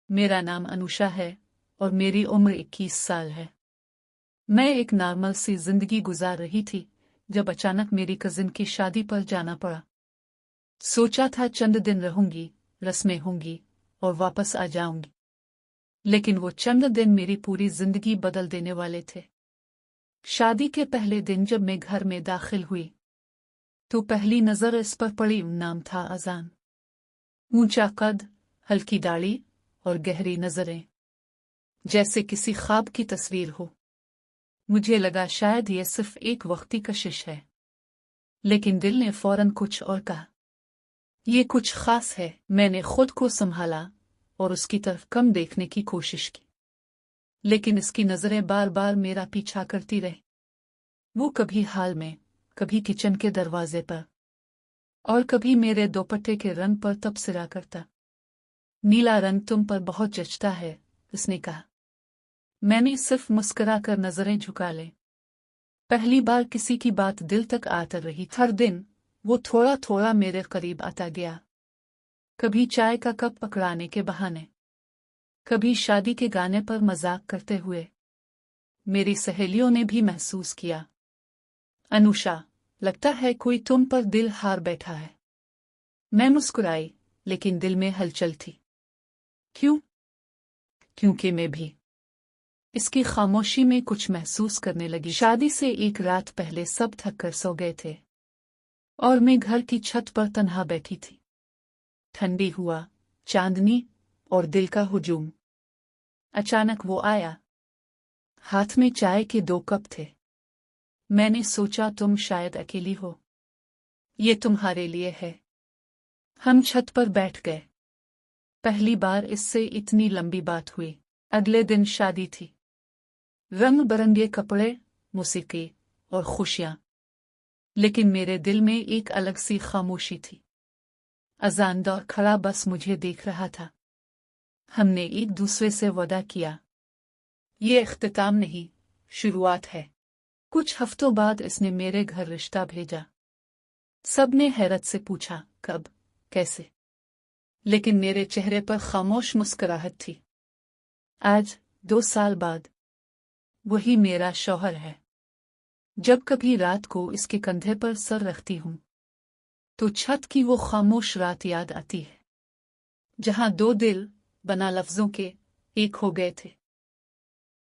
मेरा नाम अनुषा है और मेरी उम्र 21 साल है। मैं एक नॉर्मल सी जिंदगी गुजार रही थी जब अचानक मेरी कजिन की शादी पर जाना पड़ा। सोचा था चंद दिन रहूंगी, रस्में होंगी और वापस आ जाऊंगी, लेकिन वो चंद दिन मेरी पूरी जिंदगी बदल देने वाले थे। शादी के पहले दिन जब मैं घर में दाखिल हुई तो पहली नजर इस पर पड़ी। नाम था अजान। ऊंचा कद, हल्की दाढ़ी और गहरी नजरें, जैसे किसी ख्वाब की तस्वीर हो। मुझे लगा शायद ये सिर्फ एक वक्ती कशिश है, लेकिन दिल ने फौरन कुछ और कहा। ये कुछ खास है। मैंने खुद को संभाला और उसकी तरफ कम देखने की कोशिश की, लेकिन इसकी नजरें बार बार मेरा पीछा करती रही। वो कभी हाल में, कभी किचन के दरवाजे पर और कभी मेरे दोपट्टे के रंग पर तबसरा करता। नीला रंग तुम पर बहुत जचता है, उसने कहा। मैंने सिर्फ मुस्कुराकर नजरें झुका ली। पहली बार किसी की बात दिल तक आकर रही। हर दिन वो थोड़ा थोड़ा मेरे करीब आता गया, कभी चाय का कप पकड़ाने के बहाने, कभी शादी के गाने पर मजाक करते हुए। मेरी सहेलियों ने भी महसूस किया, अनुषा, लगता है कोई तुम पर दिल हार बैठा है। मैं मुस्कुराई, लेकिन दिल में हलचल थी। क्यों? क्योंकि मैं भी इसकी खामोशी में कुछ महसूस करने लगी। शादी से एक रात पहले सब थक कर सो गए थे और मैं घर की छत पर तन्हा बैठी थी। ठंडी हुआ, चांदनी और दिल का हुजूम। अचानक वो आया। हाथ में चाय के 2 कप थे। मैंने सोचा तुम शायद अकेली हो, ये तुम्हारे लिए है। हम छत पर बैठ गए। पहली बार इससे इतनी लंबी बात हुई। अगले दिन शादी थी। रंग बिरंगे कपड़े, मौसीकी और खुशियां, लेकिन मेरे दिल में एक अलग सी खामोशी थी। अजान दौर खड़ा बस मुझे देख रहा था। हमने एक दूसरे से वादा किया, ये इख्तिताम नहीं, शुरुआत है। कुछ हफ्तों बाद इसने मेरे घर रिश्ता भेजा। सबने हैरत से पूछा, कब, कैसे? लेकिन मेरे चेहरे पर खामोश मुस्कुराहट थी। आज 2 साल बाद वही मेरा शौहर है। जब कभी रात को इसके कंधे पर सर रखती हूँ तो छत की वो खामोश रात याद आती है, जहां 2 दिल बना लफ्जों के एक हो गए थे।